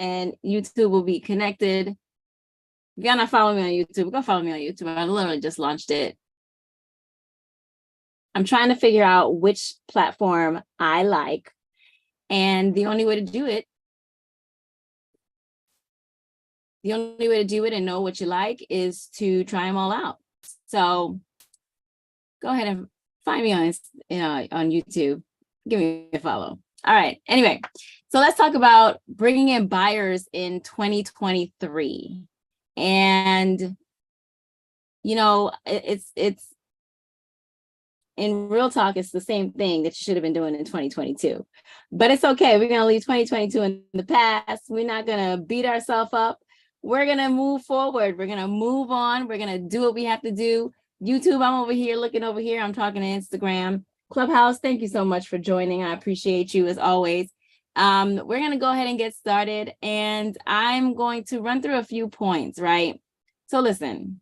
and YouTube will be connected. If you're not following me on YouTube, go follow me on YouTube. I literally just launched it. I'm trying to figure out which platform I like. And the only way to do it and know what you like is to try them all out. So go ahead and find me on YouTube. Give me a follow. All right. Anyway, so let's talk about bringing in buyers in 2023. And, it's in real talk, it's the same thing that you should have been doing in 2022. But it's okay. We're going to leave 2022 in the past. We're not going to beat ourselves up. We're going to move forward. We're going to move on. We're going to do what we have to do. YouTube, I'm over here looking over here. I'm talking to Instagram. Clubhouse, thank you so much for joining. I appreciate you as always. We're going to go ahead and get started, and I'm going to run through a few points, right? So listen,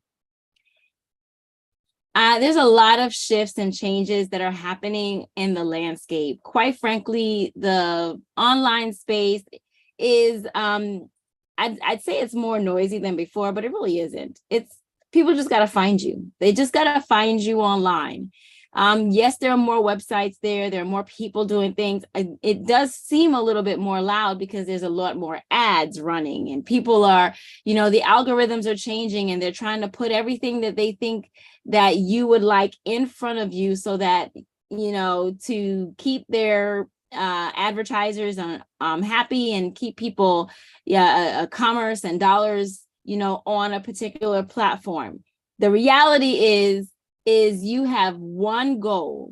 there's a lot of shifts and changes that are happening in the landscape. Quite frankly, the online space is, I'd say it's more noisy than before, but it really isn't. People just got to find you. They just got to find you online. Yes, there are more websites there. There are more people doing things. It does seem a little bit more loud because there's a lot more ads running, and people are, the algorithms are changing, and they're trying to put everything that they think that you would like in front of you so that, to keep their advertisers happy and keep people, commerce and dollars, on a particular platform. The reality is you have one goal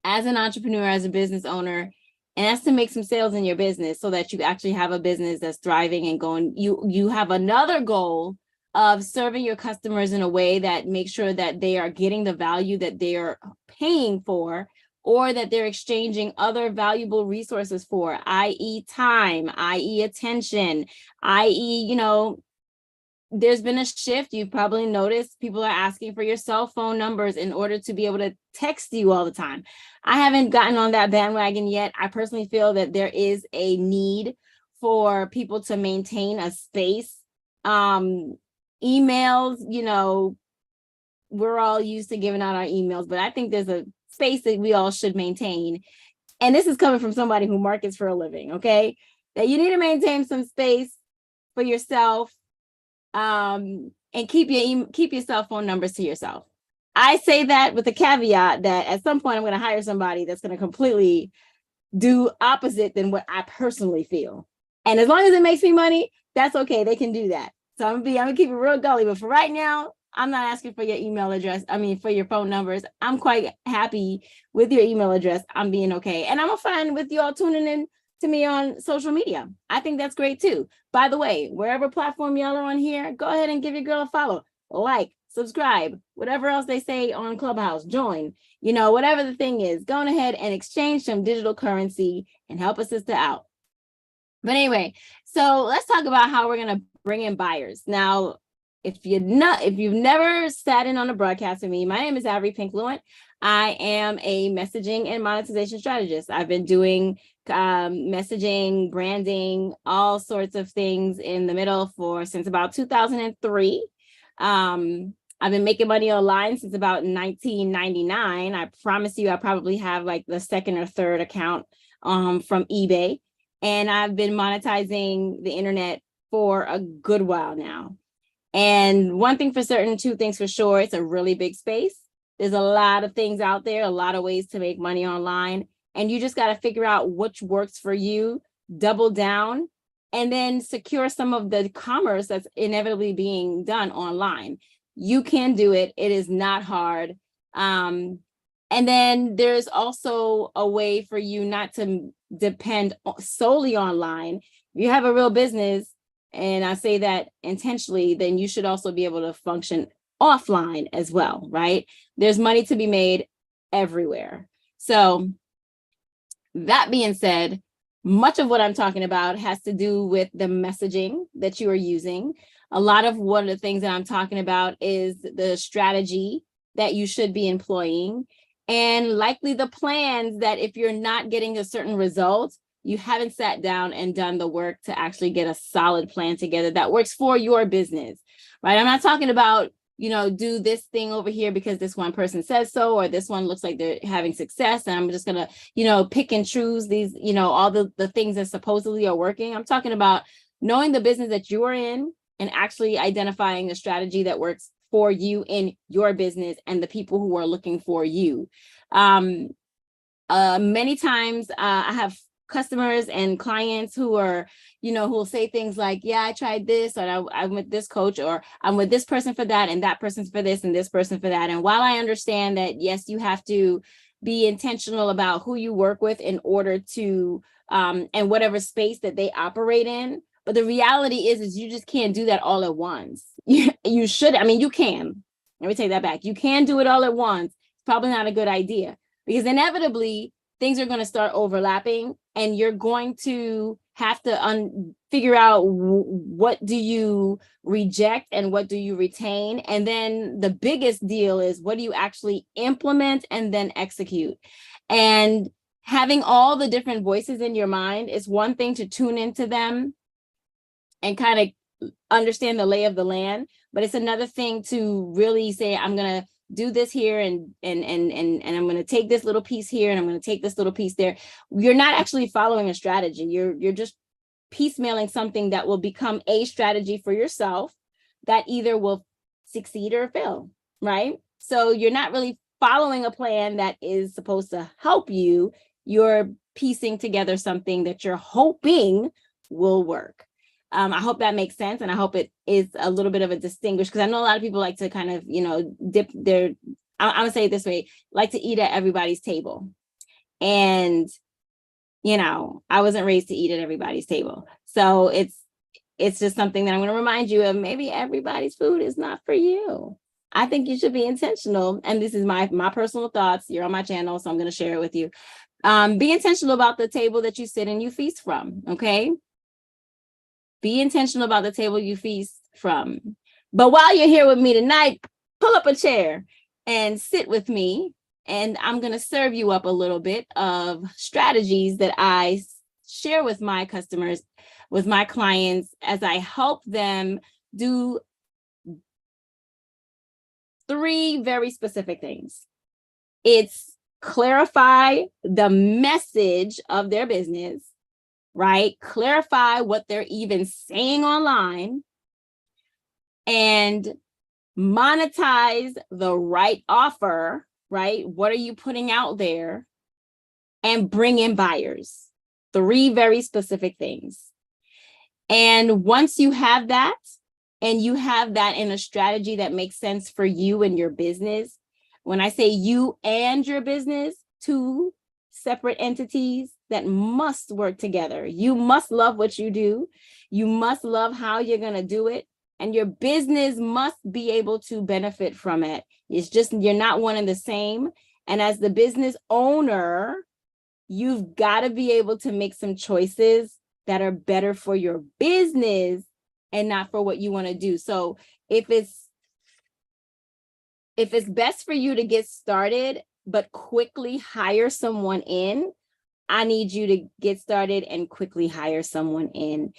as an entrepreneur, as a business owner, and that's to make some sales in your business so that you actually have a business that's thriving and going. You have another goal of serving your customers in a way that makes sure that they are getting the value that they are paying for, or that they're exchanging other valuable resources for, i.e. time, i.e. attention, i.e., there's been a shift. You've probably noticed people are asking for your cell phone numbers in order to be able to text you all the time. I haven't gotten on that bandwagon yet. I personally feel that there is a need for people to maintain a space. Emails, we're all used to giving out our emails, but I think there's a space that we all should maintain. And this is coming from somebody who markets for a living, okay? That you need to maintain some space for yourself. And keep your cell phone numbers to yourself. I say that with the caveat that at some point I'm going to hire somebody that's going to completely do opposite than what I personally feel. And as long as it makes me money, that's okay. They can do that. So I'm gonna keep it real gully. But for right now, I'm not asking for your email address. For your phone numbers. I'm quite happy with your email address. I'm being okay. And I'm fine with you all tuning in to me on social media. I think that's great too. By the way, wherever platform y'all are on here, go ahead and give your girl a follow, like, subscribe, whatever else they say on Clubhouse, join, whatever the thing is, go ahead and exchange some digital currency and help a sister out. But anyway, so let's talk about how we're going to bring in buyers. Now, if you've never sat in on a broadcast with me, my name is Pink-Lewin. I am a messaging and monetization strategist. I've been doing messaging, branding, all sorts of things in the middle since about 2003. I've been making money online since about 1999. I promise you, I probably have like the second or third account from eBay. And I've been monetizing the internet for a good while now. And one thing for certain, two things for sure, it's a really big space. There's a lot of things out there, a lot of ways to make money online. And you just got to figure out which works for you, double down, and then secure some of the commerce that's inevitably being done online. You can do it. It is not hard. And then there's also a way for you not to depend solely online. If you have a real business, and I say that intentionally, then you should also be able to function offline as well, right? There's money to be made everywhere. So that being said, much of what I'm talking about has to do with the messaging that you are using. A lot of one of the things that I'm talking about is the strategy that you should be employing, and likely the plans that if you're not getting a certain result, you haven't sat down and done the work to actually get a solid plan together that works for your business, right? I'm not talking about, do this thing over here because this one person says so, or this one looks like they're having success, and I'm just going to, pick and choose these, all the things that supposedly are working. I'm talking about knowing the business that you are in and actually identifying a strategy that works for you in your business and the people who are looking for you. Many times I have customers and clients who are, who will say things like, yeah, I tried this, or I'm with this coach, or I'm with this person for that, and that person's for this, and this person for that. And while I understand that, yes, you have to be intentional about who you work with in order to, and whatever space that they operate in. But the reality is you just can't do that all at once. You should, you can. Let me take that back. You can do it all at once. It's probably not a good idea, because inevitably things are going to start overlapping, and you're going to have to figure out what do you reject and what do you retain. And then the biggest deal is, what do you actually implement and then execute? And having all the different voices in your mind is one thing, to tune into them and kind of understand the lay of the land. But it's another thing to really say, I'm going to do this here, and I'm going to take this little piece here, and I'm going to take this little piece there. You're not actually following a strategy. You're just piecemealing something that will become a strategy for yourself that either will succeed or fail, right? So you're not really following a plan that is supposed to help you. You're piecing together something that you're hoping will work. I hope that makes sense. And I hope it is a little bit of a distinguish, because I know a lot of people like to kind of, dip their, I'm gonna say it this way, like to eat at everybody's table. And, I wasn't raised to eat at everybody's table. So it's just something that I'm going to remind you of. Maybe everybody's food is not for you. I think you should be intentional. And this is my personal thoughts. You're on my channel, so I'm going to share it with you. Be intentional about the table that you sit and you feast from. Okay. Be intentional about the table you feast from. But while you're here with me tonight, pull up a chair and sit with me. And I'm going to serve you up a little bit of strategies that I share with my customers, with my clients, as I help them do 3 very specific things. It's clarify the message of their business, right? Clarify what they're even saying online, and monetize the right offer, right? What are you putting out there? And bring in buyers. 3 very specific things. And once you have that, and you have that in a strategy that makes sense for you and your business, when I say you and your business, 2 separate entities that must work together. You must love what you do. You must love how you're going to do it. And your business must be able to benefit from it. It's just, you're not one and the same. And as the business owner, you've got to be able to make some choices that are better for your business and not for what you want to do. So if it's best for you to get started, but quickly hire someone in, I need you to get started and quickly hire someone in.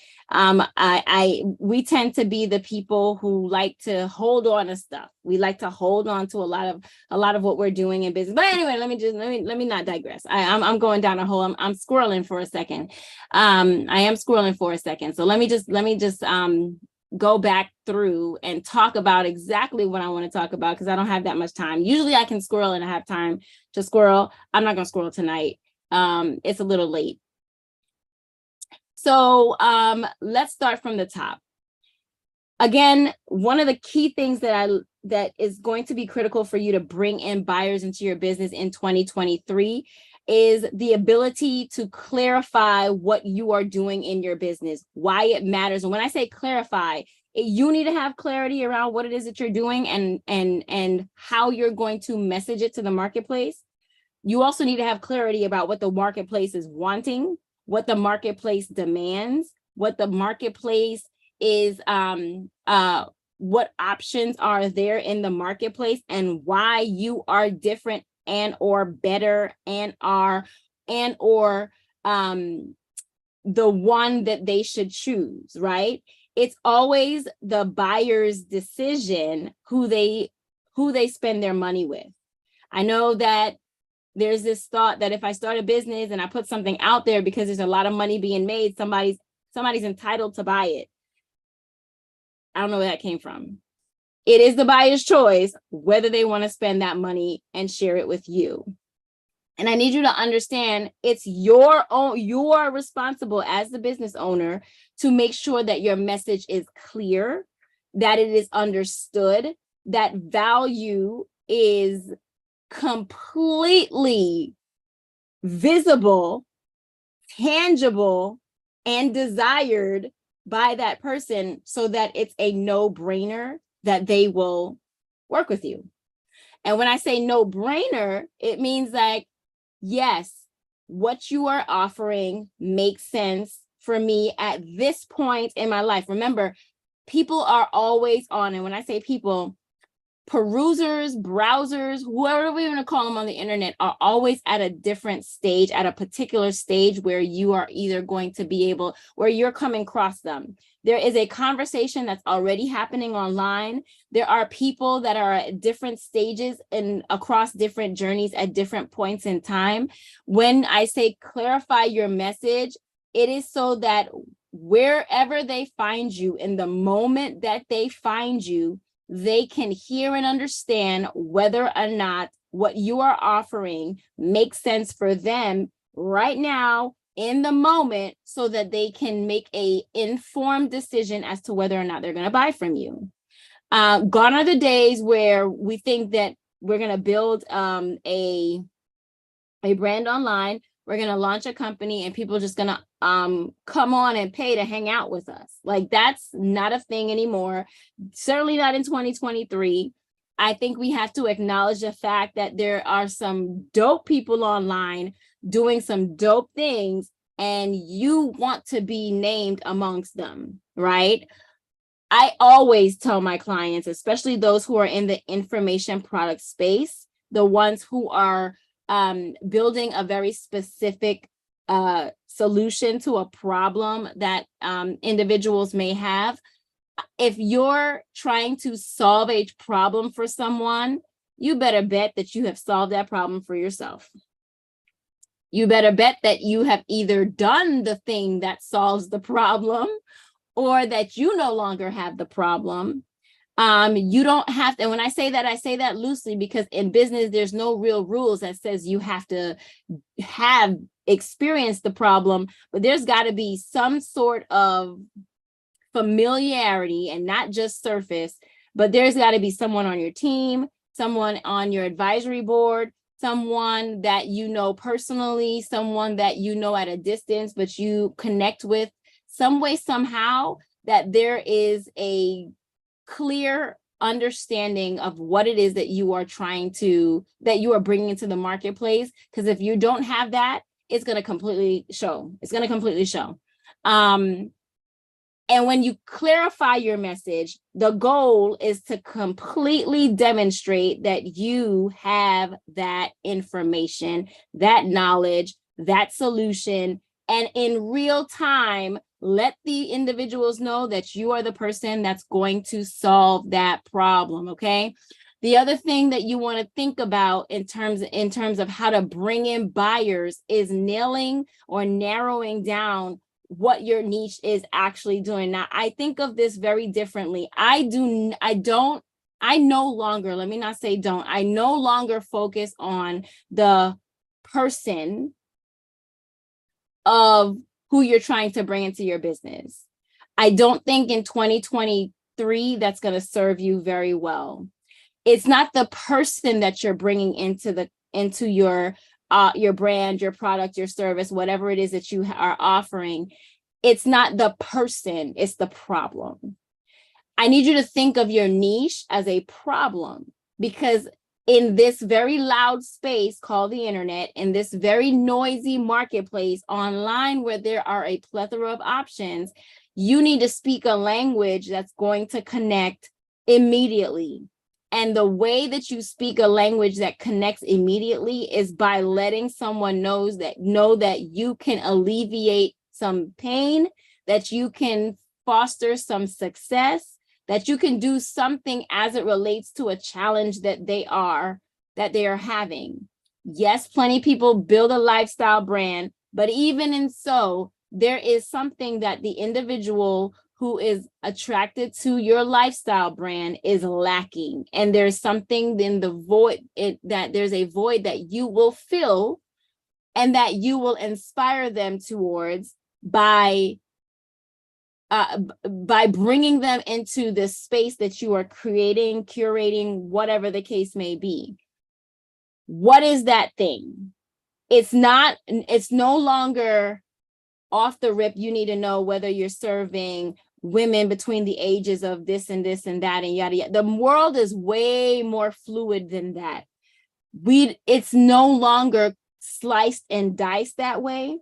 We tend to be the people who like to hold on to stuff. We like to hold on to a lot of what we're doing in business. But anyway, let me not digress. I'm going down a hole. I'm squirreling for a second. I am squirreling for a second. So let me just go back through and talk about exactly what I want to talk about, because I don't have that much time. Usually I can squirrel and I have time to squirrel. I'm not going to squirrel tonight. It's a little late. So let's start from the top. Again, one of the key things that is going to be critical for you to bring in buyers into your business in 2023 is the ability to clarify what you are doing in your business, why it matters. And when I say clarify, you need to have clarity around what it is that you're doing and how you're going to message it to the marketplace. You also need to have clarity about what the marketplace is wanting, what the marketplace demands, what the marketplace is, what options are there in the marketplace, and why you are different and or better and or the one that they should choose, right? It's always the buyer's decision who they spend their money with. I know that there's this thought that if I start a business and I put something out there because there's a lot of money being made, somebody's entitled to buy it. I don't know where that came from. It is the buyer's choice whether they want to spend that money and share it with you. And I need you to understand it's your own, you are responsible as the business owner to make sure that your message is clear, that it is understood, that value is completely visible, tangible, and desired by that person so that it's a no-brainer that they will work with you. And when I say no-brainer, it means like, yes, what you are offering makes sense for me at this point in my life. Remember, people are always on, and when I say people, perusers, browsers, whoever we want to call them on the internet, are always at a different stage, at a particular stage where you are either going to be able, where you're coming across them. There is a conversation that's already happening online. There are people that are at different stages and across different journeys at different points in time. When I say clarify your message, it is so that wherever they find you, in the moment that they find you, they can hear and understand whether or not what you are offering makes sense for them right now in the moment, so that they can make a informed decision as to whether or not they're going to buy from you. Gone are the days where we think that we're going to build a brand online, we're going to launch a company, and people are just going to come on and pay to hang out with us. Like, that's not a thing anymore. Certainly not in 2023. I think we have to acknowledge the fact that there are some dope people online doing some dope things, and you want to be named amongst them, right? I always tell my clients, especially those who are in the information product space, the ones who are building a very specific solution to a problem that individuals may have. If you're trying to solve a problem for someone, you better bet that you have solved that problem for yourself. You better bet that you have either done the thing that solves the problem, or that you no longer have the problem. You don't have to, and when I say that loosely, because in business, there's no real rules that says you have to have experienced the problem, but there's got to be some sort of familiarity, and not just surface, but there's got to be someone on your team, someone on your advisory board, someone that you know personally, someone that you know at a distance, but you connect with some way, somehow, that there is a clear understanding of what it is that you are bringing into the marketplace. Because if you don't have that, it's going to completely show. And when you clarify your message, the goal is to completely demonstrate that you have that information, that knowledge, that solution, and in real time, let the individuals know that you are the person that's going to solve that problem, okay? The other thing that you want to think about in terms of how to bring in buyers is nailing or narrowing down what your niche is actually doing. Now, I think of this very differently. I no longer focus on the person of who you're trying to bring into your business. I don't think in 2023 that's going to serve you very well. It's not the person that you're bringing into your brand, your product, your service, whatever it is that you are offering. It's not the person, it's the problem. I need you to think of your niche as a problem, because in this very loud space called the internet, in this very noisy marketplace online where there are a plethora of options, you need to speak a language that's going to connect immediately. And the way that you speak a language that connects immediately is by letting someone know that you can alleviate some pain, that you can foster some success, that you can do something as it relates to a challenge that they are having. Yes, plenty of people build a lifestyle brand, but even in so, there is something that the individual who is attracted to your lifestyle brand is lacking. And there's something in the void, that there's a void that you will fill and that you will inspire them towards by bringing them into the space that you are creating, curating, whatever the case may be. What is that thing? It's no longer off the rip. You need to know whether you're serving women between the ages of this and this and that and yada yada. The world is way more fluid than that. It's no longer sliced and diced that way.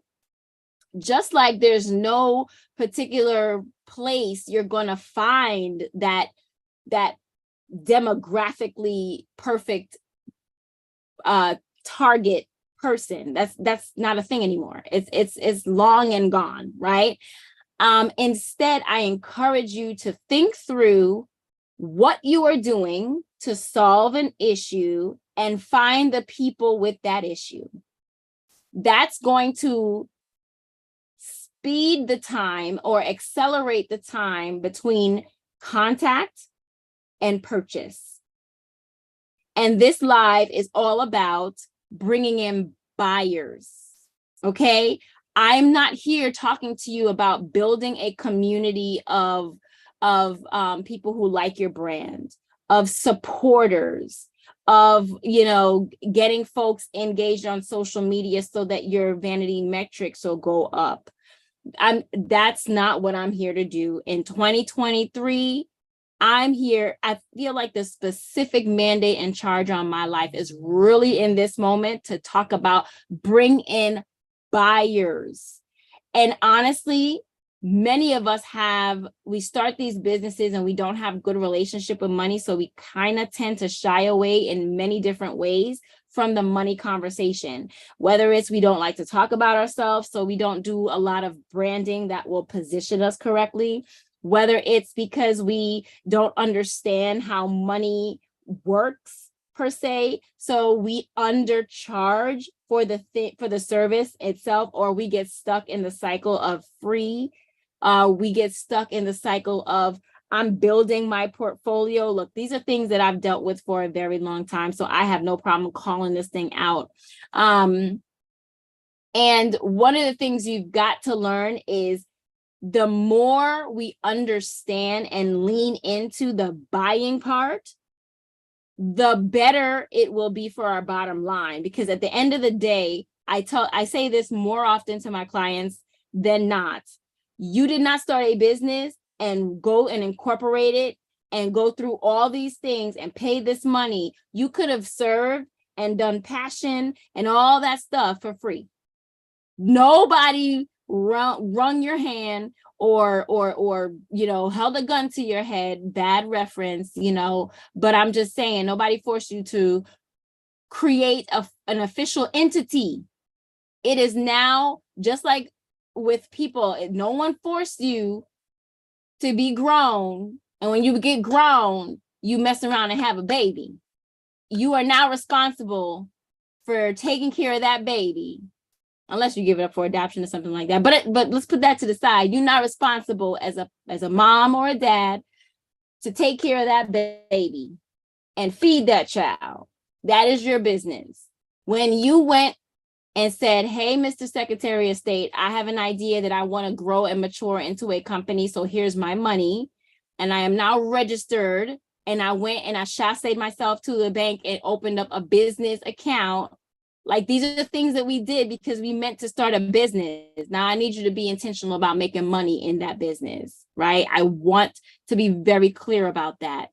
Just like there's no particular place you're going to find that demographically perfect target person. That's not a thing anymore. It's long and gone, right? Instead, I encourage you to think through what you are doing to solve an issue and find the people with that issue. That's going to speed the time or accelerate the time between contact and purchase. And this live is all about bringing in buyers, okay? I'm not here talking to you about building a community of people who like your brand, of supporters, of, getting folks engaged on social media so that your vanity metrics will go up. That's not what I'm here to do. In 2023, I'm here. I feel like the specific mandate and charge on my life is really in this moment to talk about bring in buyers. And honestly, many of us we start these businesses and we don't have good relationship with money. So we kind of tend to shy away in many different ways from the money conversation, whether it's we don't like to talk about ourselves, so we don't do a lot of branding that will position us correctly, whether it's because we don't understand how money works per se, so we undercharge for the service itself, or we get stuck in the cycle of free. We get stuck in the cycle of I'm building my portfolio. Look, these are things that I've dealt with for a very long time, so I have no problem calling this thing out. And one of the things you've got to learn is the more we understand and lean into the buying part, the better it will be for our bottom line. Because at the end of the day, I say this more often to my clients than not. You did not start a business and go and incorporate it and go through all these things and pay this money. You could have served and done passion and all that stuff for free. Nobody wrung your hand or held a gun to your head. Bad reference, but I'm just saying, nobody forced you to create an official entity. It is now just like with people, no one forced you to be grown. And when you get grown, you mess around and have a baby. You are now responsible for taking care of that baby, unless you give it up for adoption or something like that. But let's put that to the side. You're not responsible as a mom or a dad to take care of that baby and feed that child. That is your business. When you went and said, hey, Mr. Secretary of State, I have an idea that I want to grow and mature into a company. So here's my money. And I am now registered. And I went and I chassed myself to the bank and opened up a business account. Like, these are the things that we did because we meant to start a business. Now I need you to be intentional about making money in that business, right? I want to be very clear about that.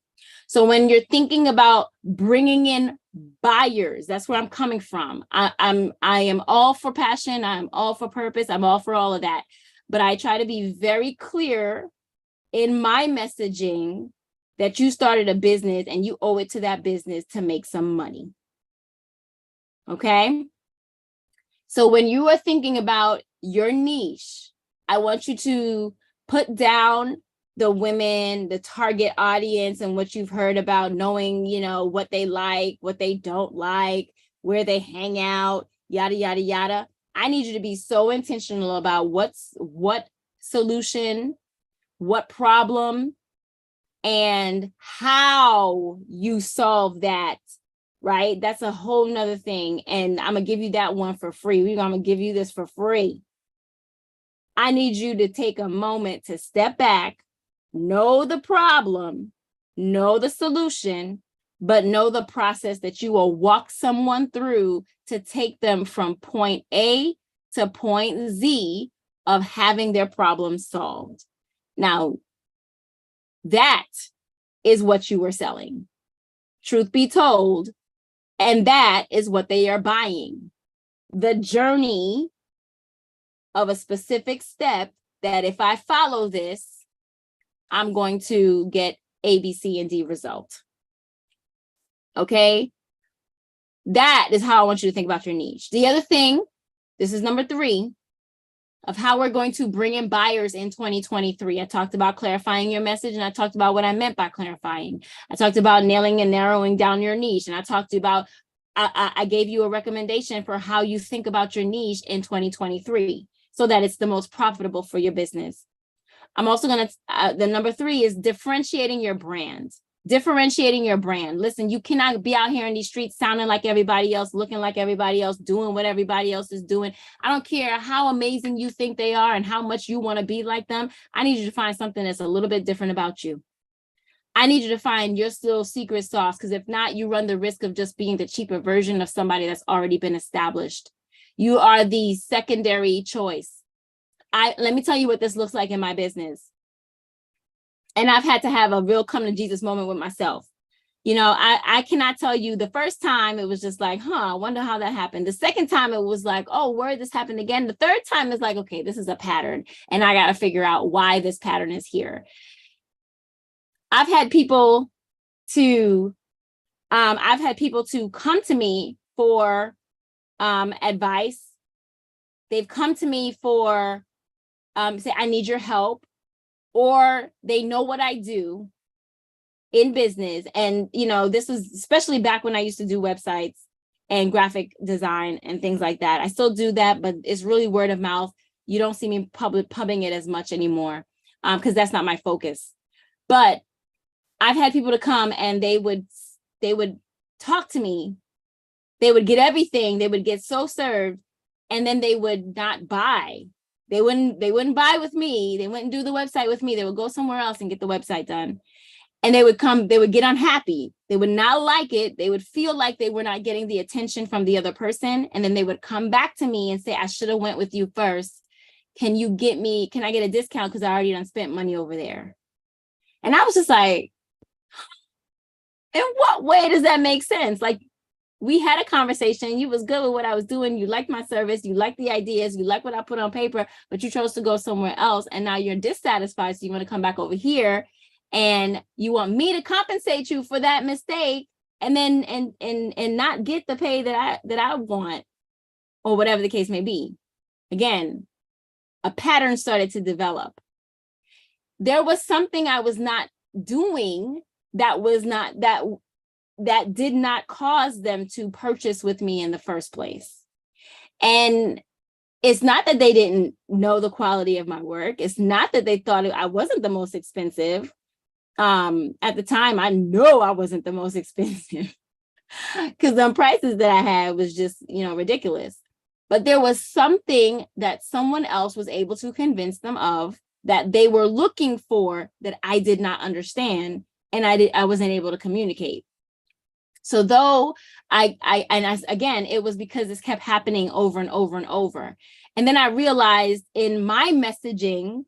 So when you're thinking about bringing in buyers, that's where I'm coming from. I am all for passion. I'm all for purpose. I'm all for all of that. But I try to be very clear in my messaging that you started a business and you owe it to that business to make some money. Okay? So when you are thinking about your niche, I want you to put down the women, the target audience, and what you've heard about, knowing, what they like, what they don't like, where they hang out, yada, yada, yada. I need you to be so intentional about what solution, what problem, and how you solve that, right? That's a whole nother thing. And I'm gonna give you that one for free. I'm gonna give you this for free. I need you to take a moment to step back, know the problem, know the solution, but know the process that you will walk someone through to take them from point A to point Z of having their problem solved. Now, that is what you were selling, truth be told, and that is what they are buying. The journey of a specific step that if I follow this, I'm going to get A, B, C, and D result. Okay? That is how I want you to think about your niche. The other thing, this is number 3, of how we're going to bring in buyers in 2023. I talked about clarifying your message, and I talked about what I meant by clarifying. I talked about nailing and narrowing down your niche, and I talked about, I gave you a recommendation for how you think about your niche in 2023 so that it's the most profitable for your business. I'm also going to, the number 3 is differentiating your brand. Differentiating your brand. Listen, you cannot be out here in these streets sounding like everybody else, looking like everybody else, doing what everybody else is doing. I don't care how amazing you think they are and how much you want to be like them. I need you to find something that's a little bit different about you. I need you to find your still secret sauce, because if not, you run the risk of just being the cheaper version of somebody that's already been established. You are the secondary choice. Let me tell you what this looks like in my business. And I've had to have a real come to Jesus moment with myself. I cannot tell you the first time it was just like, I wonder how that happened. The second time it was like, oh, where this happened again. The third time is like, okay, this is a pattern and I got to figure out why this pattern is here. I've had people to come to me for advice. They've come to me for say, I need your help. Or they know what I do in business. And, this was especially back when I used to do websites and graphic design and things like that. I still do that, but it's really word of mouth. You don't see me pubbing it as much anymore because that's not my focus. But I've had people to come and they would talk to me. They would get everything. They would get so served, and then they would not buy. They wouldn't buy with me. They wouldn't do the website with me. They would go somewhere else and get the website done. And they would get unhappy. They would not like it. They would feel like they were not getting the attention from the other person. And then they would come back to me and say, I should have went with you first. Can I get a discount? Because I already done spent money over there. And I was just like, in what way does that make sense? Like, we had a conversation. You was good with what I was doing. You liked my service. You liked the ideas. You liked what I put on paper, but you chose to go somewhere else. And now you're dissatisfied. So you want to come back over here and you want me to compensate you for that mistake and then, and not get the pay that I want, or whatever the case may be. Again, a pattern started to develop. There was something I was not doing that did not cause them to purchase with me in the first place. And it's not that they didn't know the quality of my work. It's not that they thought I wasn't the most expensive. At the time, I know I wasn't the most expensive because the prices that I had was just, ridiculous. But there was something that someone else was able to convince them of that they were looking for that I did not understand, and I wasn't able to communicate. So though again, it was because this kept happening over and over and over. And then I realized in my messaging,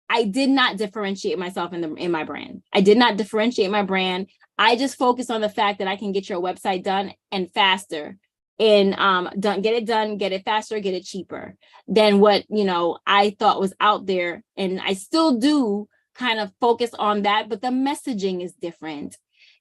I did not differentiate myself in my brand. I did not differentiate my brand. I just focused on the fact that I can get your website done and faster, and get it faster, get it cheaper than what, I thought was out there. And I still do kind of focus on that, but the messaging is different.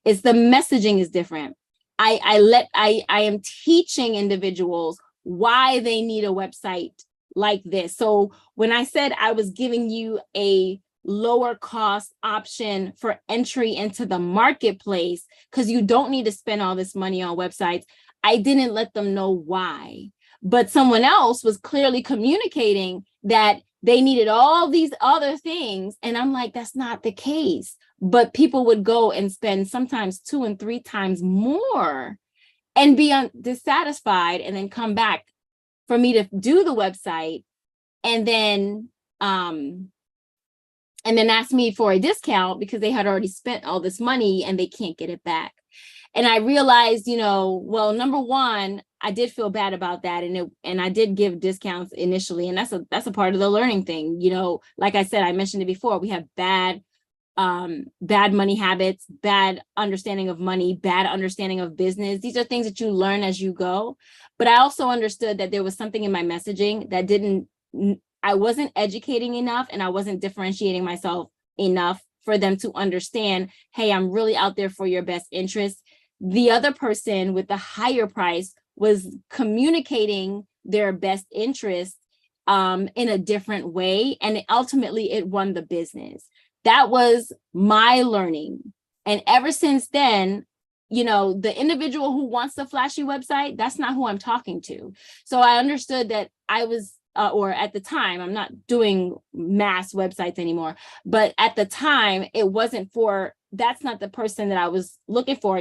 The messaging is different. I am teaching individuals why they need a website like this. So when I said I was giving you a lower cost option for entry into the marketplace, because you don't need to spend all this money on websites, I didn't let them know why. But someone else was clearly communicating that they needed all these other things. And I'm like, that's not the case. But people would go and spend sometimes 2 and 3 times more and be dissatisfied, and then come back for me to do the website, and then ask me for a discount because they had already spent all this money and they can't get it back. And I realized, well, number one, I did feel bad about that. And I did give discounts initially. And that's a part of the learning thing. Like I said, I mentioned it before, we have bad money habits, bad understanding of money, bad understanding of business. These are things that you learn as you go. But I also understood that there was something in my messaging that I wasn't educating enough, and I wasn't differentiating myself enough for them to understand, hey, I'm really out there for your best interest. The other person with the higher price was communicating their best interest in a different way. And ultimately it won the business. That was my learning. And ever since then, the individual who wants the flashy website, that's not who I'm talking to. So I understood that I was, or at the time, I'm not doing mass websites anymore, but at the time that's not the person that I was looking for.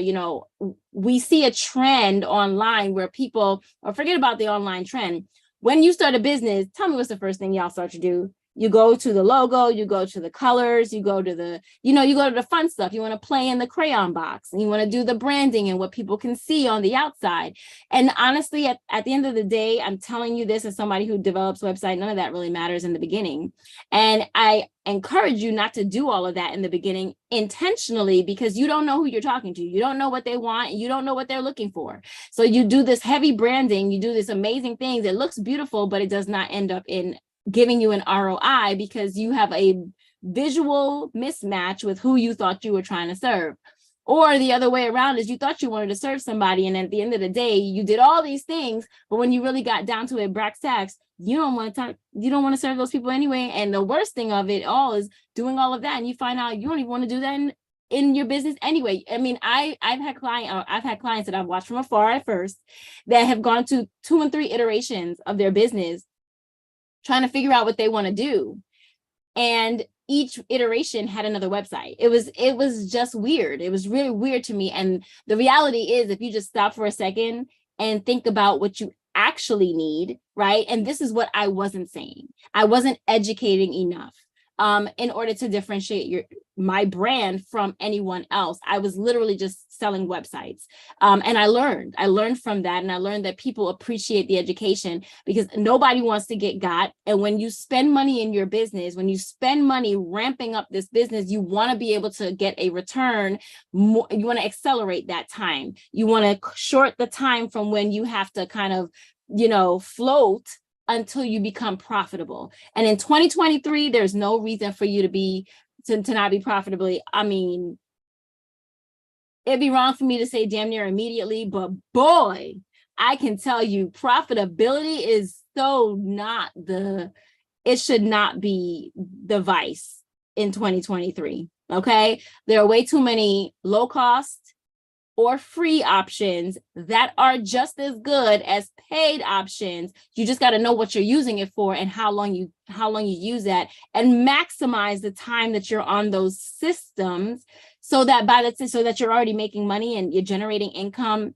We see a trend online where people, or forget about the online trend. When you start a business, tell me what's the first thing y'all start to do? You go to the logo, you go to the colors, you go to the, you go to the fun stuff. You want to play in the crayon box, and you want to do the branding and what people can see on the outside. And honestly, at the end of the day, I'm telling you this as somebody who develops website, none of that really matters in the beginning. And I encourage you not to do all of that in the beginning intentionally, because you don't know who you're talking to. You don't know what they want. You don't know what they're looking for. So you do this heavy branding, you do this amazing things. It looks beautiful, but it does not end up in giving you an ROI because you have a visual mismatch with who you thought you were trying to serve. Or the other way around is you thought you wanted to serve somebody, and at the end of the day, you did all these things, but when you really got down to it, brass tacks, you don't want to serve those people anyway. And the worst thing of it all is doing all of that, and you find out you don't even want to do that in your business anyway. I mean, I've had clients that I've watched from afar at first that have gone to 2 and 3 iterations of their business, trying to figure out what they want to do. And each iteration had another website. It was just weird. It was really weird to me. And the reality is, if you just stop for a second and think about what you actually need, right? And this is what I wasn't saying. I wasn't educating enough in order to differentiate my brand from anyone else. I was literally just selling websites. And I learned from that. And I learned that people appreciate the education, because nobody wants to get got. And when you spend money in your business, when you spend money ramping up this business, you want to be able to get a return. You want to accelerate that time. You want to short the time from when you have to kind of, float until you become profitable. And in 2023, there's no reason for you to not be profitable. I mean, it'd be wrong for me to say damn near immediately, but boy, I can tell you profitability is it should not be the vice in 2023. Okay. There are way too many low cost or free options that are just as good as paid options. You just got to know what you're using it for and how long you use that, and maximize the time that you're on those systems, so that you're already making money and you're generating income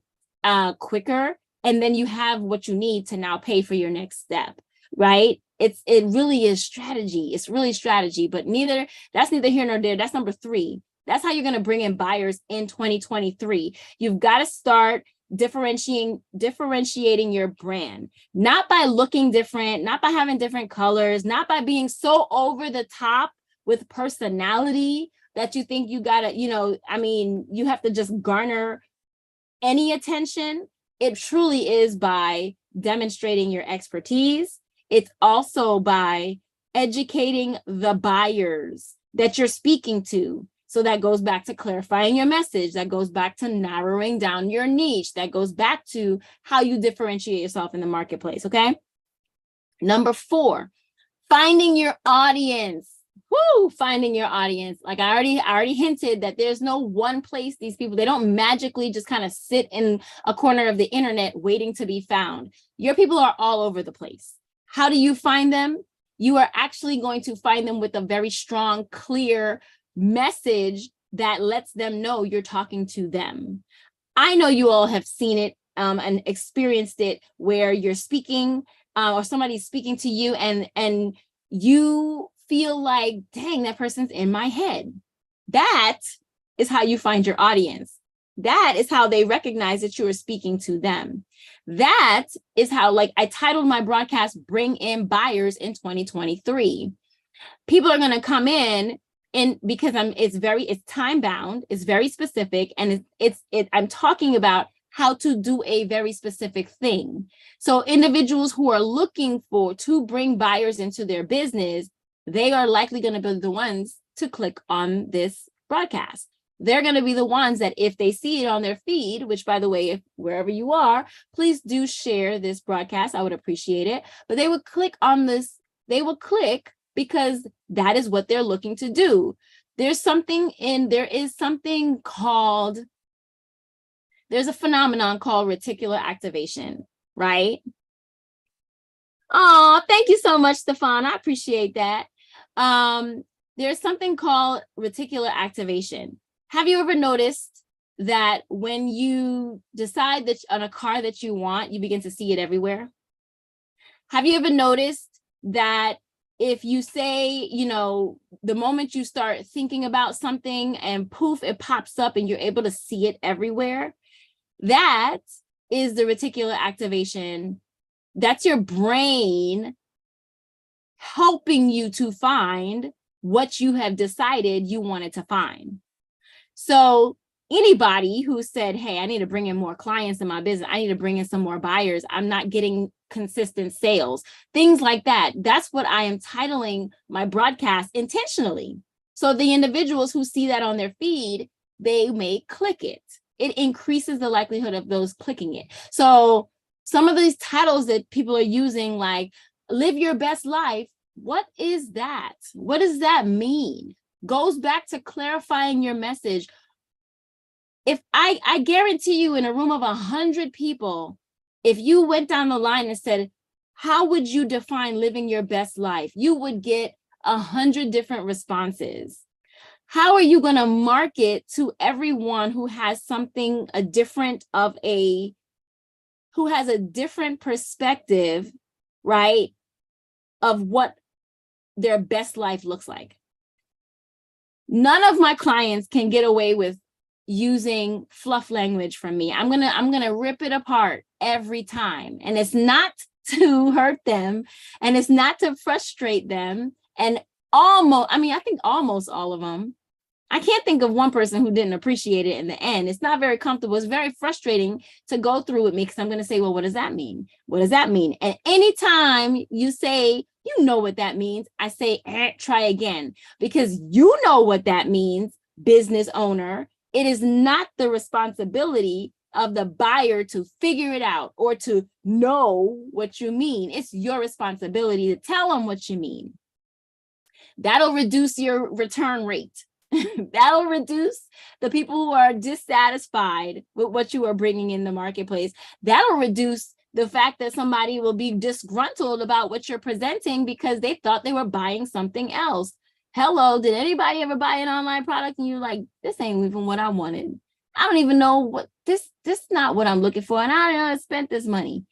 quicker, and then you have what you need to now pay for your next step, right? It really is strategy. It's really strategy, but that's neither here nor there. That's number 3. That's how you're going to bring in buyers in 2023. You've got to start differentiating your brand, not by looking different, not by having different colors, not by being so over the top with personality that you think you gotta, you have to just garner any attention. It truly is by demonstrating your expertise. It's also by educating the buyers that you're speaking to. So that goes back to clarifying your message. That goes back to narrowing down your niche. That goes back to how you differentiate yourself in the marketplace, okay? Number 4, finding your audience. Woo, finding your audience. Like I already hinted that there's no one place these people, they don't magically just kind of sit in a corner of the internet waiting to be found. Your people are all over the place. How do you find them? You are actually going to find them with a very strong, clear message that lets them know you're talking to them. I know you all have seen it and experienced it where you're speaking or somebody's speaking to you and you feel like, dang, that person's in my head. That is how you find your audience. That is how they recognize that you are speaking to them. That is how, like I titled my broadcast, Bring in Buyers in 2023. People are going to come in because it's time bound, it's very specific, and I'm talking about how to do a very specific thing. So individuals who are looking to bring buyers into their business, they are likely going to be the ones to click on this broadcast. They're going to be the ones that if they see it on their feed, which by the way, if wherever you are, please do share this broadcast. I would appreciate it. But they would click on this. They will click because that is what they're looking to do. There's a phenomenon called reticular activation, right? Oh, thank you so much, Stefan. I appreciate that. There's something called reticular activation. Have you ever noticed that when you decide that on a car that you want, you begin to see it everywhere? Have you ever noticed that if you say, the moment you start thinking about something and poof, it pops up and you're able to see it everywhere? That is the reticular activation. That's your brain helping you to find what you have decided you wanted to find. So anybody who said, hey, I need to bring in more clients in my business, I need to bring in some more buyers, I'm not getting consistent sales, things like that. That's what I am titling my broadcast intentionally. So the individuals who see that on their feed, they may click it. It increases the likelihood of those clicking it. So some of these titles that people are using, like live your best life, what is that? What does that mean? Goes back to clarifying your message. If I guarantee you in a room of 100 people, if you went down the line and said, how would you define living your best life? You would get 100 different responses. How are you going to market to everyone who has a different perspective, right, of what their best life looks like? None of my clients can get away with using fluff language from me. I'm gonna rip it apart every time. And it's not to hurt them, and it's not to frustrate them. And I think almost all of them. I can't think of one person who didn't appreciate it in the end. It's not very comfortable. It's very frustrating to go through with me because I'm going to say, well, what does that mean? What does that mean? And anytime you say, you know what that means, I say, try again, because you know what that means, business owner. It is not the responsibility of the buyer to figure it out or to know what you mean. It's your responsibility to tell them what you mean. That'll reduce your return rate. That'll reduce the people who are dissatisfied with what you are bringing in the marketplace. That'll reduce the fact that somebody will be disgruntled about what you're presenting because they thought they were buying something else. Hello, did anybody ever buy an online product and you're like, this ain't even what I wanted? I don't even know what this is not what I'm looking for, and I don't know I spent this money.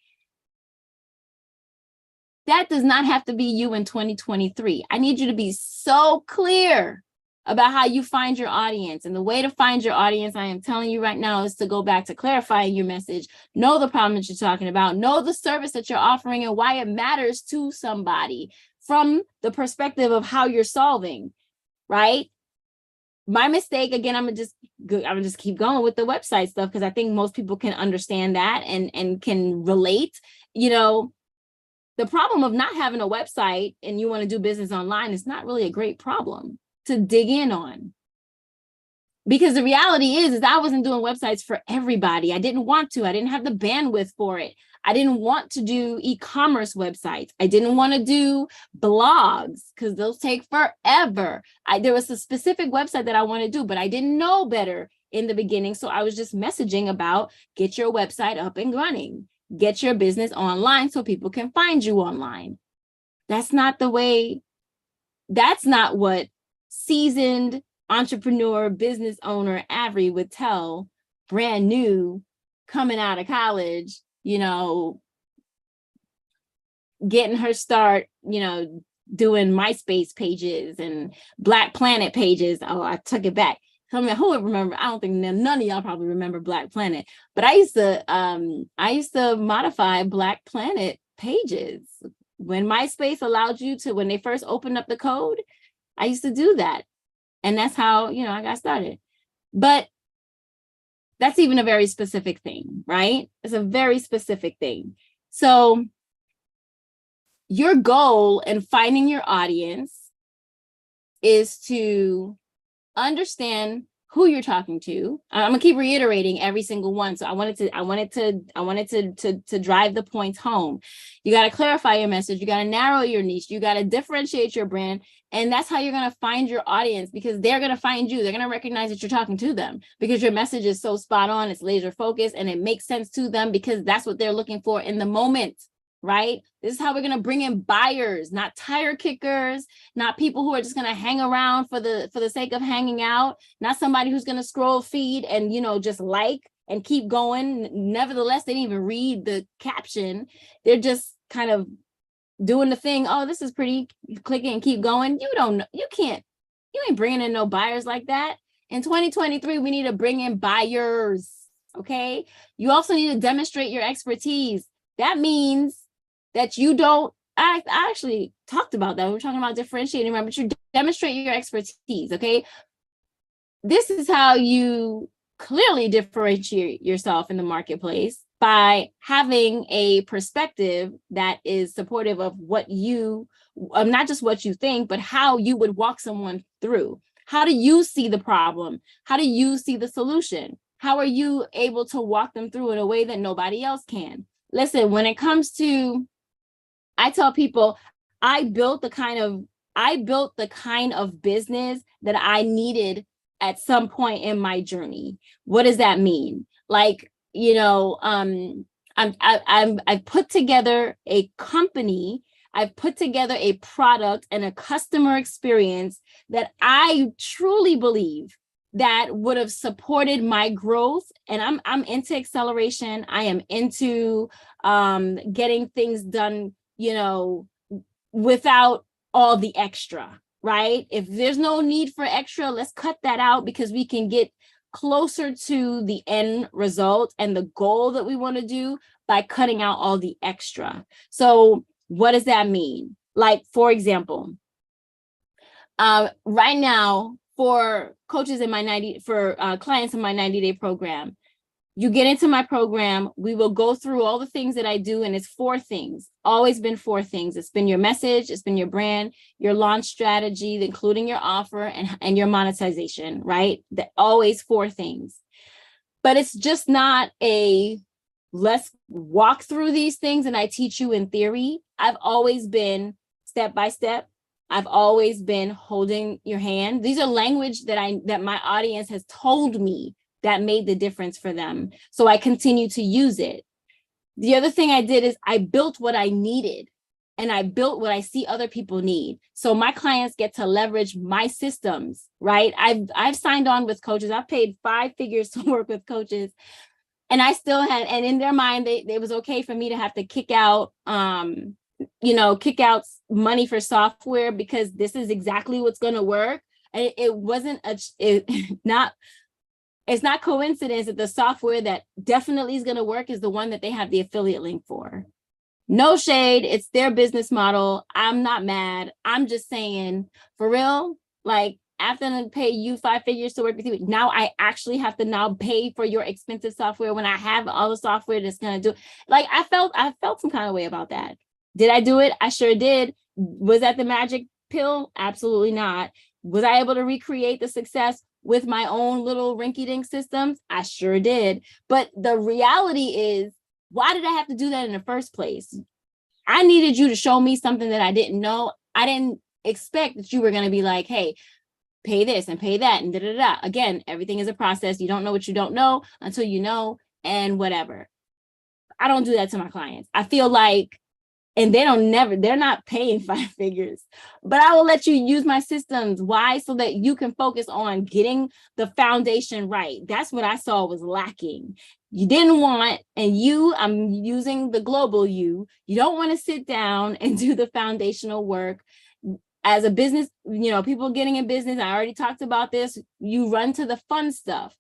That does not have to be you in 2023. I need you to be so clear about how you find your audience. And the way to find your audience, I am telling you right now, is to go back to clarifying your message, know the problem that you're talking about, know the service that you're offering and why it matters to somebody from the perspective of how you're solving, right? My mistake, again, I'm gonna just keep going with the website stuff because I think most people can understand that and can relate. The problem of not having a website and you want to do business online is not really a great problem to dig in on. Because the reality is I wasn't doing websites for everybody. I didn't want to. I didn't have the bandwidth for it. I didn't want to do e-commerce websites. I didn't want to do blogs because those take forever. There was a specific website that I want to do, but I didn't know better in the beginning. So I was just messaging about get your website up and running, get your business online so people can find you online. That's not what seasoned entrepreneur, business owner Avery would tell brand new, coming out of college, getting her start, doing MySpace pages and Black Planet pages. Oh, I took it back. Tell me who would remember. I don't think none of y'all probably remember Black Planet, but I used to modify Black Planet pages when MySpace allowed you to, when they first opened up the code. I used to do that. And that's how, I got started. But that's even a very specific thing, right? It's a very specific thing. So your goal in finding your audience is to understand who you're talking to. I'm gonna keep reiterating every single one. So I wanted to drive the points home. You got to clarify your message. You got to narrow your niche. You got to differentiate your brand. And that's how you're going to find your audience, because they're going to find you. They're going to recognize that you're talking to them because your message is so spot on. It's laser focused and it makes sense to them because that's what they're looking for in the moment. Right? This is how we're going to bring in buyers, not tire kickers, not people who are just going to hang around for the sake of hanging out, not somebody who's going to scroll feed and, just like and keep going. Nevertheless, they didn't even read the caption. They're just kind of doing the thing. Oh, this is pretty. Click it and keep going. You ain't bringing in no buyers like that. In 2023, we need to bring in buyers. Okay. You also need to demonstrate your expertise. That means that you don't, I actually talked about that. We're talking about differentiating, right? But you demonstrate your expertise, okay? This is how you clearly differentiate yourself in the marketplace, by having a perspective that is supportive of what you, not just what you think, but how you would walk someone through. How do you see the problem? How do you see the solution? How are you able to walk them through in a way that nobody else can? Listen, when it comes to, I tell people, I built the kind of business that I needed at some point in my journey. What does that mean? Like, I've put together a company, I've put together a product and a customer experience that I truly believe that would have supported my growth. And I'm into acceleration. I am into getting things done, without all the extra, right? If there's no need for extra, let's cut that out because we can get closer to the end result and the goal that we want to do by cutting out all the extra. So what does that mean? Like, for example, right now, for coaches in my clients in my 90-day program, you get into my program, we will go through all the things that I do, and it's 4 things, always been 4 things. It's been your message, it's been your brand, your launch strategy, including your offer and your monetization, right? Always 4 things. But it's just not let's walk through these things and I teach you in theory. I've always been step by step. I've always been holding your hand. These are language that my audience has told me that made the difference for them. So I continue to use it. The other thing I did is I built what I needed and I built what I see other people need. So my clients get to leverage my systems, right? I've signed on with coaches. I've paid 5 figures to work with coaches. And I still had, and in their mind, it was okay for me to have to kick out money for software because this is exactly what's going to work. And it's not coincidence that the software that definitely is going to work is the one that they have the affiliate link for. No shade. It's their business model. I'm not mad. I'm just saying, for real, like, after I pay you 5 figures to work with you, now I actually have to now pay for your expensive software when I have all the software that's going to do. Like, I felt some kind of way about that. Did I do it? I sure did. Was that the magic pill? Absolutely not. Was I able to recreate the success with my own little rinky-dink systems? I sure did. But the reality is Why did I have to do that in the first place? I needed you to show me something that I didn't know. I didn't expect that you were going to be like, hey, pay this and pay that and da da da. Again, everything is a process. You don't know what you don't know until you know, and whatever. I don't do that to my clients. I feel like, and they're not paying 5 figures, but I will let you use my systems. Why? So that you can focus on getting the foundation right. That's what I saw was lacking. You didn't want, and I'm using the global you don't want to sit down and do the foundational work. As a business, people getting in business, I already talked about this. You run to the fun stuff,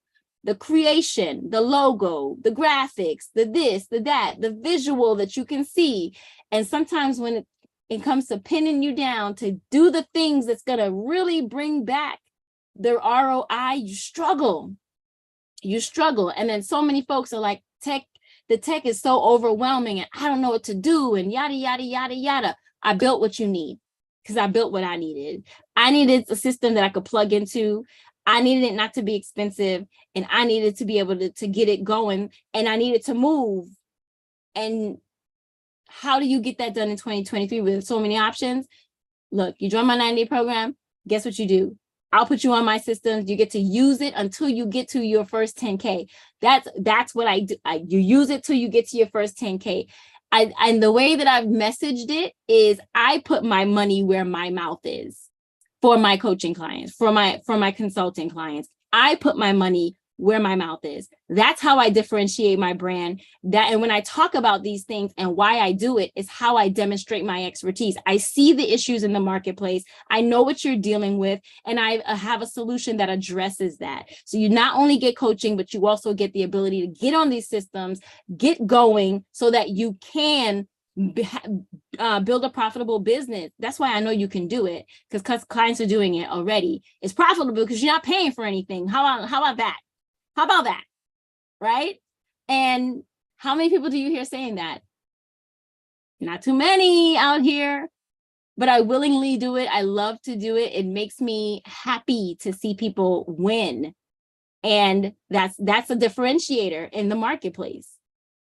the creation, the logo, the graphics, the this, the that, the visual that you can see. And sometimes when it comes to pinning you down to do the things that's going to really bring back the ROI, you struggle. And then so many folks are like, the tech is so overwhelming and I don't know what to do and yada, yada, yada, yada. I built what you need because I built what I needed. I needed a system that I could plug into. I needed it not to be expensive, and I needed to be able to get it going, and I needed to move. And how do you get that done in 2023 with so many options? Look, you join my 90-day program. Guess what you do? I'll put you on my systems. You get to use it until you get to your first 10K. That's what I do. You use it till you get to your first 10K. And the way that I've messaged it is I put my money where my mouth is for my coaching clients, for my consulting clients. I put my money where my mouth is. That's how I differentiate my brand. And when I talk about these things and why I do it is how I demonstrate my expertise. I see the issues in the marketplace. I know what you're dealing with, and I have a solution that addresses that. So you not only get coaching, but you also get the ability to get on these systems, get going so that you can build a profitable business. That's why I know you can do it, because clients are doing it already. It's profitable because you're not paying for anything. How about that? How about that? Right? And how many people do you hear saying that? Not too many out here, but I willingly do it. I love to do it. It makes me happy to see people win. And that's a differentiator in the marketplace.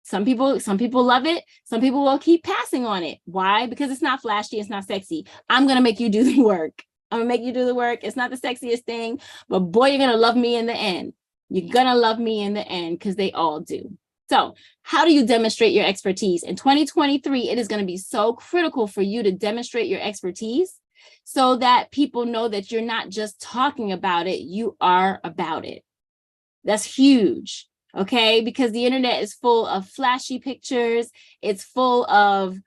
Some people love it. Some people will keep passing on it. Why? Because it's not flashy. It's not sexy. I'm going to make you do the work. I'm going to make you do the work. It's not the sexiest thing, but boy, you're going to love me in the end. You're going to love me in the end, because they all do. So how do you demonstrate your expertise? In 2023, it is going to be so critical for you to demonstrate your expertise so that people know that you're not just talking about it, you are about it. That's huge. Okay, because the internet is full of flashy pictures. It's full of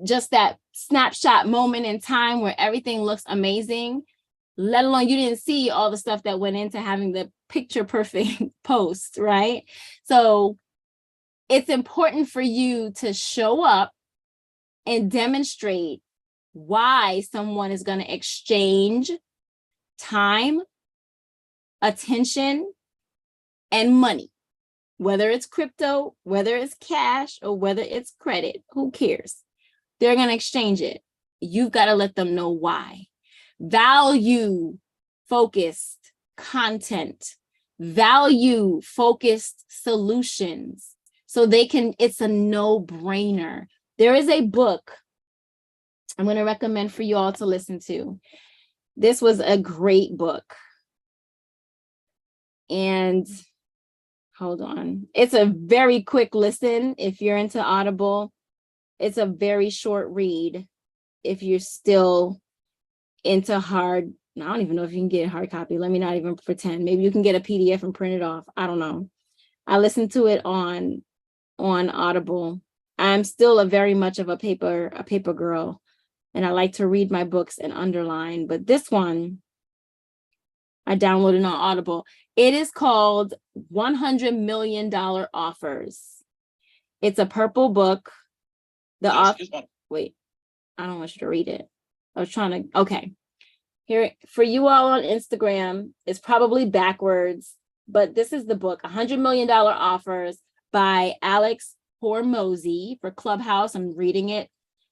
just that snapshot moment in time where everything looks amazing, let alone you didn't see all the stuff that went into having the picture perfect post, right? So it's important for you to show up and demonstrate why someone is going to exchange time, attention, and money, whether it's crypto, whether it's cash, or whether it's credit, who cares? They're going to exchange it. You've got to let them know why. Value focused content, value focused solutions, so it's a no-brainer. There is a book I'm going to recommend for you all to listen to. This was a great book. And hold on. It's a very quick listen if you're into Audible. It's a very short read if you're still into hard. I don't even know if you can get a hard copy. Let me not even pretend. Maybe you can get a PDF and print it off. I don't know. I listened to it on Audible. I'm still a very much of a paper girl, and I like to read my books and underline. But this one I downloaded on Audible. It is called $100 Million Offers. It's a purple book. Wait, I don't want you to read it. I was trying to, okay. Here, for you all on Instagram, it's probably backwards, but this is the book, $100 Million Offers by Alex Hormozy. For Clubhouse, I'm reading it.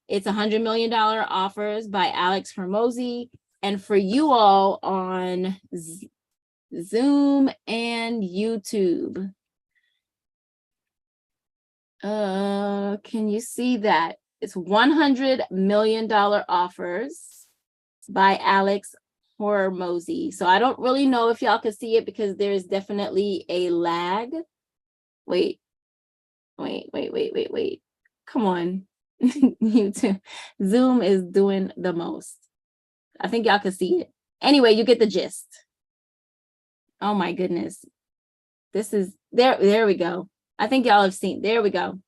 It's $100 Million Offers by Alex Hormozy. And for you all on Zoom and YouTube, Can you see that? It's $100 million offers by Alex Hormozy. So I don't really know if y'all can see it because there's definitely a lag. Wait. Come on. YouTube. Zoom is doing the most. I think y'all can see it. Anyway, you get the gist. Oh my goodness. This is there we go. I think y'all have seen. There we go.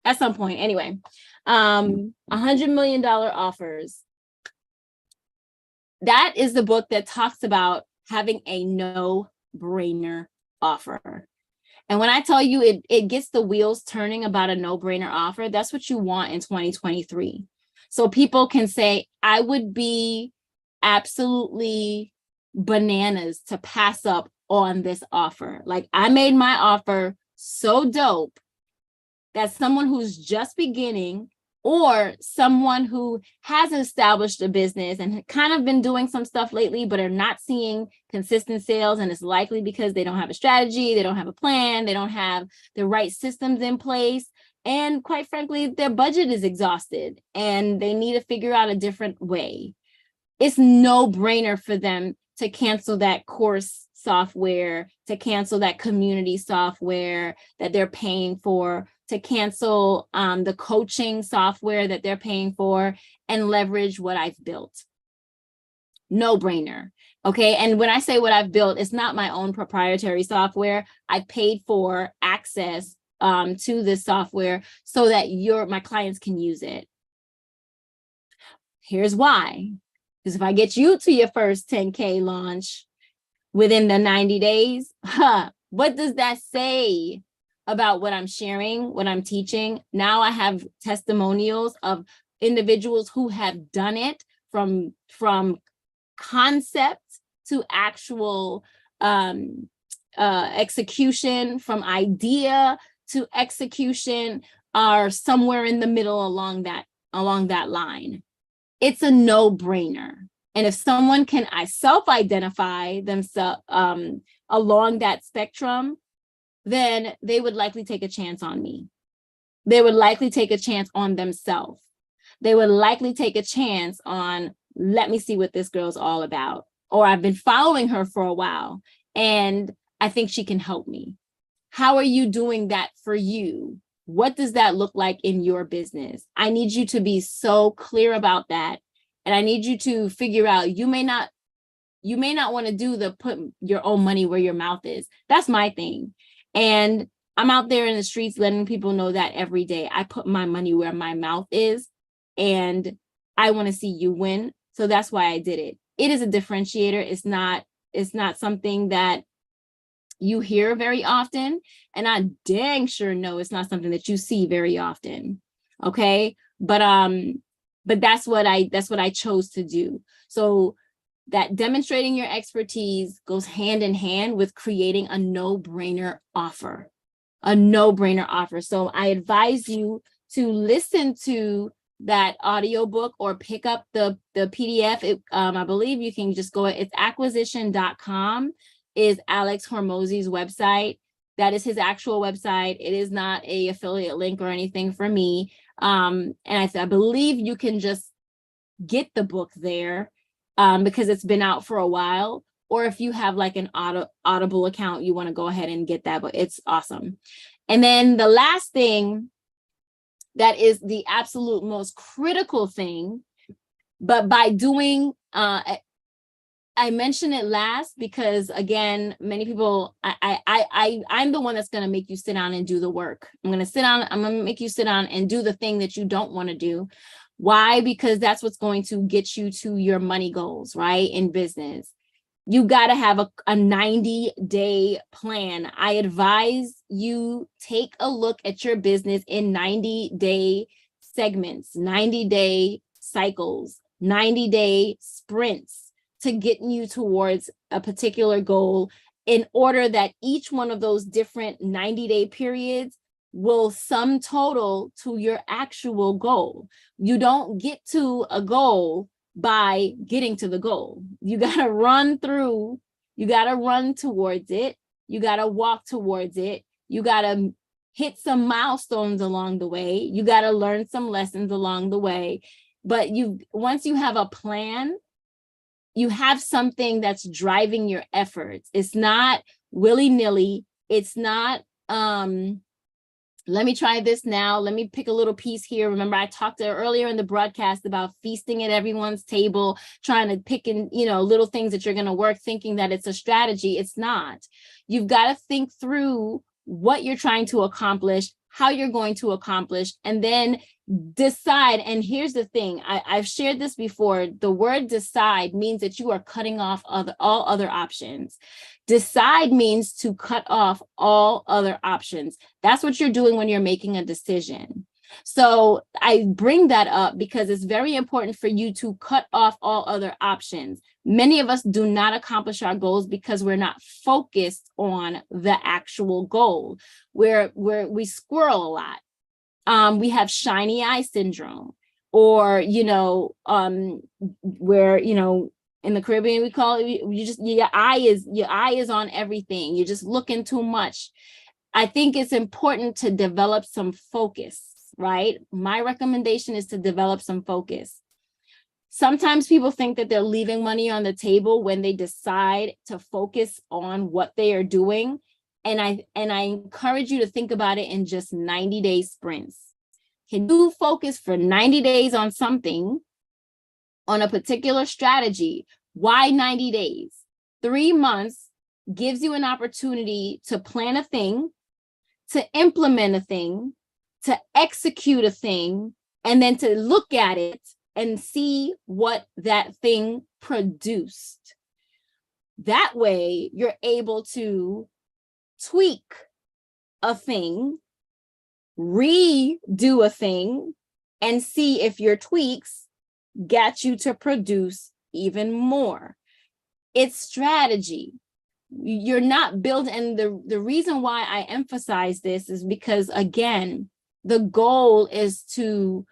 At some point. Anyway, $100 million offers. That is the book that talks about having a no-brainer offer. And when I tell you it gets the wheels turning about a no-brainer offer, that's what you want in 2023. So people can say, I would be absolutely bananas to pass up on this offer. Like, I made my offer so dope that someone who's just beginning or someone who has established a business and kind of been doing some stuff lately, but are not seeing consistent sales, and it's likely because they don't have a strategy, they don't have a plan, they don't have the right systems in place, and quite frankly, their budget is exhausted and they need to figure out a different way. It's no brainer for them to cancel that course software, to cancel that community software that they're paying for, to cancel the coaching software that they're paying for, and leverage what I've built. No brainer. Okay. And when I say what I've built, it's not my own proprietary software. I paid for access to this software so that my clients can use it. Here's why. Because if I get you to your first 10K launch within the 90 days, what does that say about what I'm sharing, what I'm teaching? Now I have testimonials of individuals who have done it from concept to actual execution, from idea to execution, are somewhere in the middle along that line. It's a no-brainer. And if someone can self-identify themselves along that spectrum, then they would likely take a chance on me. They would likely take a chance on themselves. They would likely take a chance on, let me see what this girl's all about. Or I've been following her for a while and I think she can help me. How are you doing that for you? What does that look like in your business? I need you to be so clear about that. And I need you to figure out, you may not want to do the put your own money where your mouth is. That's my thing. And I'm out there in the streets letting people know that every day. I put my money where my mouth is, and I want to see you win. So that's why I did it. It is a differentiator. It's not something that you hear very often. And I dang sure know it's not something that you see very often. Okay. But that's what I chose to do. So that demonstrating your expertise goes hand in hand with creating a no-brainer offer. So I advise you to listen to that audiobook or pick up the PDF. I believe you can just go, it's acquisition.com is Alex Hormozy's website. That is his actual website. It is not a affiliate link or anything for me. And I believe you can just get the book there because it's been out for a while. Or if you have like an Audible account, you want to go ahead and get that, but it's awesome. And then the last thing that is the absolute most critical thing, but by doing, I mention it last because, again, many people, I'm the one that's going to make you sit down and do the work. I'm going to make you sit down and do the thing that you don't want to do. Why? Because that's what's going to get you to your money goals, right? In business. You got to have a 90-day plan. I advise you take a look at your business in 90-day segments, 90-day cycles, 90-day sprints to get you towards a particular goal, in order that each one of those different 90-day periods will sum total to your actual goal. You don't get to a goal by getting to the goal. You got to run towards it. You got to walk towards it. You got to hit some milestones along the way. You got to learn some lessons along the way. But once you have a plan, you have something that's driving your efforts. It's not willy-nilly. It's not, let me try this now. Let me pick a little piece here. Remember, I talked earlier in the broadcast about feasting at everyone's table, trying to pick in, little things that you're going to work, thinking that it's a strategy. It's not. You've got to think through what you're trying to accomplish, how you're going to accomplish, and then decide. And here's the thing, I've shared this before. The word decide means that you are cutting off all other options. Decide means to cut off all other options. That's what you're doing when you're making a decision. So I bring that up because it's very important for you to cut off all other options. Many of us do not accomplish our goals because we're not focused on the actual goal, where we squirrel a lot. We have shiny eye syndrome, or, where, in the Caribbean, we call it, your eye is on everything. You're just looking too much. I think it's important to develop some focus, right? My recommendation is to develop some focus. Sometimes people think that they're leaving money on the table when they decide to focus on what they are doing. And I encourage you to think about it in just 90-day sprints. Can you focus for 90 days on something, on a particular strategy? Why 90 days? 3 months gives you an opportunity to plan a thing, to implement a thing, to execute a thing, and then to look at it and see what that thing produced. That way, you're able to tweak a thing, redo a thing, and see if your tweaks get you to produce even more. It's strategy. You're not building, and the reason why I emphasize this is because, again, the goal is to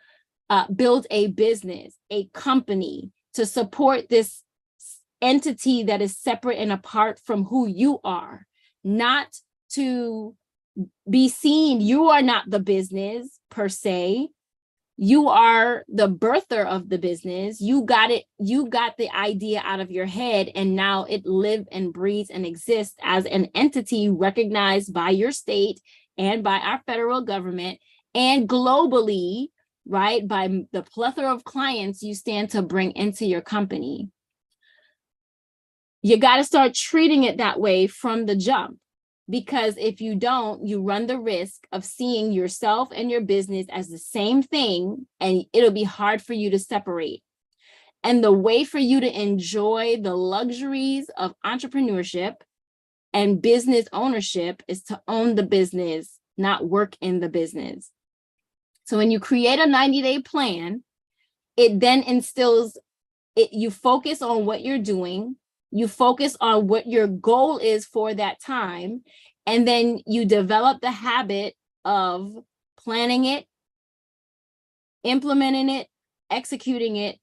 build a business, a company, to support this entity that is separate and apart from who you are, not to be seen. You are not the business per se. You are the birther of the business. You got the idea out of your head, and now it lives and breathes and exists as an entity recognized by your state and by our federal government and globally, right, by the plethora of clients you stand to bring into your company. You got to start treating it that way from the jump, because if you don't, you run the risk of seeing yourself and your business as the same thing, and it'll be hard for you to separate. And the way for you to enjoy the luxuries of entrepreneurship and business ownership is to own the business, not work in the business. So when you create a 90-day plan, it then instills it. You focus on what you're doing. You focus on what your goal is for that time, and then you develop the habit of planning it, implementing it, executing it,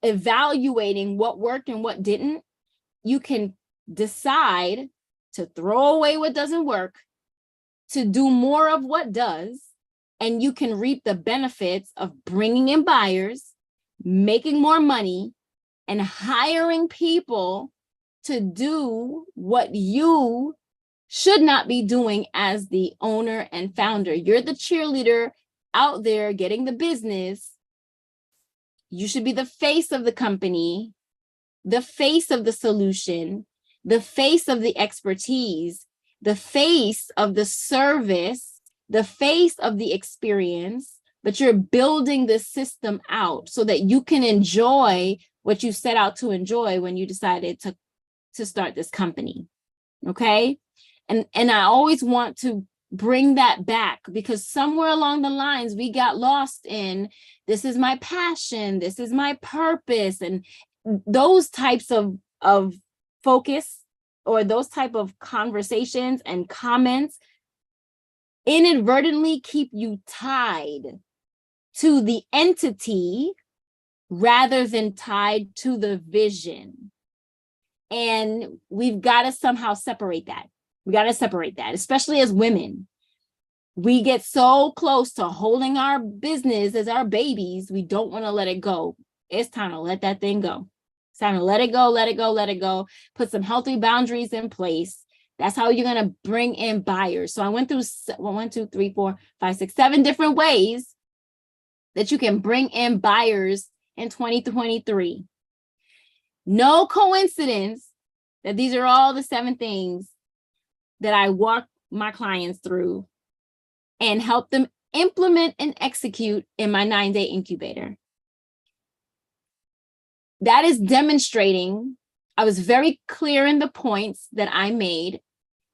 evaluating what worked and what didn't. You can decide to throw away what doesn't work, to do more of what does, and you can reap the benefits of bringing in buyers, making more money, and hiring people to do what you should not be doing as the owner and founder. You're the cheerleader out there getting the business. You should be the face of the company, the face of the solution, the face of the expertise, the face of the service, the face of the experience, but you're building the system out so that you can enjoy what you set out to enjoy when you decided to start this company. Okay. And I always want to bring that back, because somewhere along the lines we got lost in, this is my passion, this is my purpose, and those types of focus, or those type of conversations and comments inadvertently keep you tied to the entity rather than tied to the vision. And we've got to somehow separate that. We got to separate that, especially as women. We get so close to holding our business as our babies. We don't want to let it go. It's time to let that thing go. It's time to let it go, let it go, let it go. Put some healthy boundaries in place. That's how you're going to bring in buyers. So I went through 7 different ways that you can bring in buyers in 2023. No coincidence that these are all the 7 things that I walk my clients through and help them implement and execute in my 9-day incubator. That is demonstrating, I was very clear in the points that I made,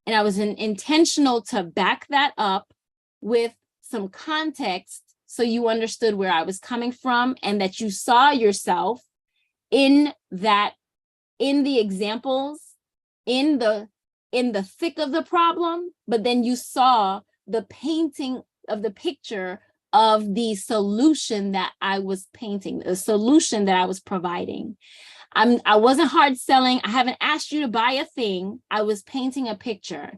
and I was intentional to back that up with some context so you understood where I was coming from and that you saw yourself in that, in the examples, in the thick of the problem, but then you saw the painting of the picture of the solution that I was painting, the solution that I was providing. I wasn't hard selling. I haven't asked you to buy a thing. I was painting a picture.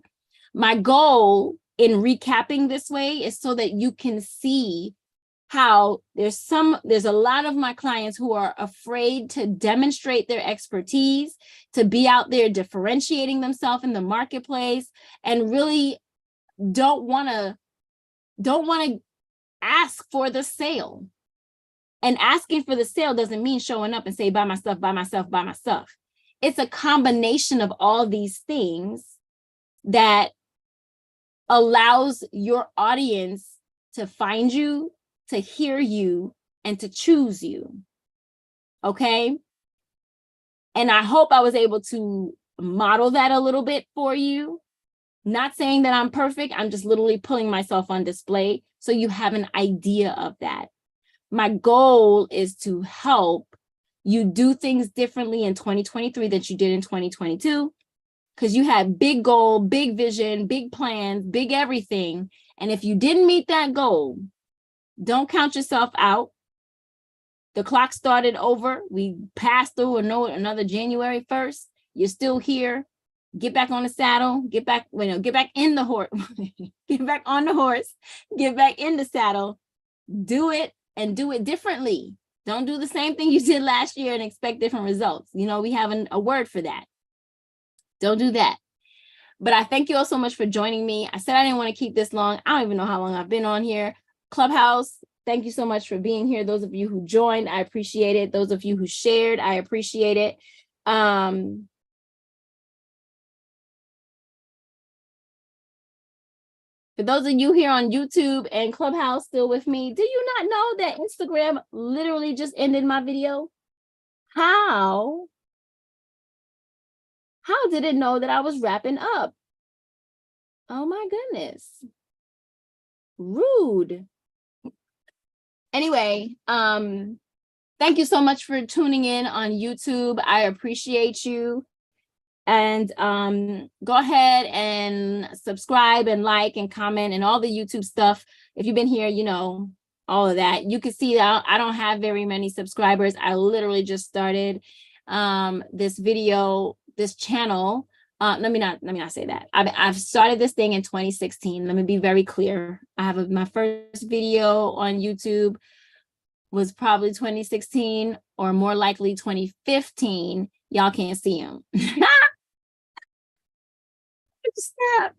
My goal in recapping this way is so that you can see how there's a lot of my clients who are afraid to demonstrate their expertise, to be out there differentiating themselves in the marketplace, and really don't want to ask for the sale. And asking for the sale doesn't mean showing up and say, buy my stuff, buy my stuff, buy my stuff. It's a combination of all these things that allows your audience to find you, to hear you, and to choose you. Okay? And I hope I was able to model that a little bit for you. Not saying that I'm perfect. I'm just literally putting myself on display so you have an idea of that. My goal is to help you do things differently in 2023 than you did in 2022, because you had big goal, big vision, big plans, big everything. And if you didn't meet that goal, don't count yourself out. The clock started over. We passed through another January 1st. You're still here. Get back on the saddle. Get back in the horse. Get back on the horse. Get back in the saddle. Do it and do it differently. Don't do the same thing you did last year and expect different results. We have a word for that. Don't do that. But I thank you all so much for joining me. I said I didn't want to keep this long. I don't even know how long I've been on here. Clubhouse, thank you so much for being here. Those of you who joined, I appreciate it. Those of you who shared, I appreciate it. For those of you here on YouTube and Clubhouse still with me, do you not know that Instagram literally just ended my video? How did it know that I was wrapping up? Oh my goodness. Rude. Anyway, thank you so much for tuning in on YouTube. I appreciate you. And go ahead and subscribe and like and comment and all the YouTube stuff. If you've been here, all of that. You can see that I don't have very many subscribers. I literally just started this channel. Let me not say that. I've started this thing in 2016. Let me be very clear. My first video on YouTube was probably 2016 or more likely 2015. Y'all can't see them. Snap.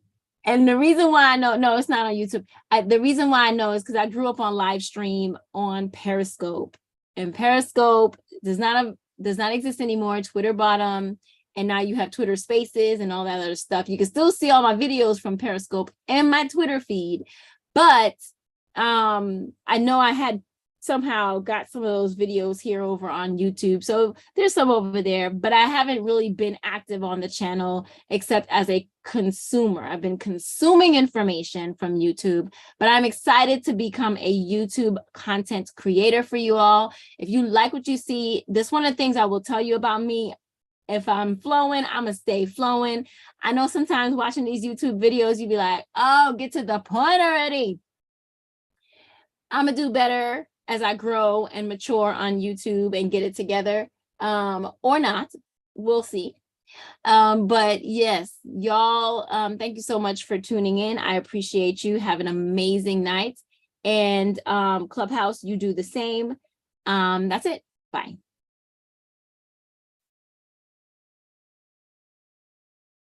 And the reason why I know, no, it's not on YouTube. The reason why I know is because I grew up on live stream on Periscope, and Periscope does not exist anymore. Twitter bought them, and now you have Twitter Spaces and all that other stuff. You can still see all my videos from Periscope and my Twitter feed, but I know I had somehow got some of those videos here over on YouTube. So there's some over there, but I haven't really been active on the channel except as a consumer. I've been consuming information from YouTube, but I'm excited to become a YouTube content creator for you all. If you like what you see, this one of the things I will tell you about me. If I'm flowing, I'm gonna stay flowing. I know sometimes watching these YouTube videos, you'd be like, oh, get to the point already. I'm gonna do better as I grow and mature on YouTube and get it together, or not, we'll see. But yes, y'all, thank you so much for tuning in. I appreciate you. Have an amazing night. And Clubhouse, you do the same. That's it. Bye.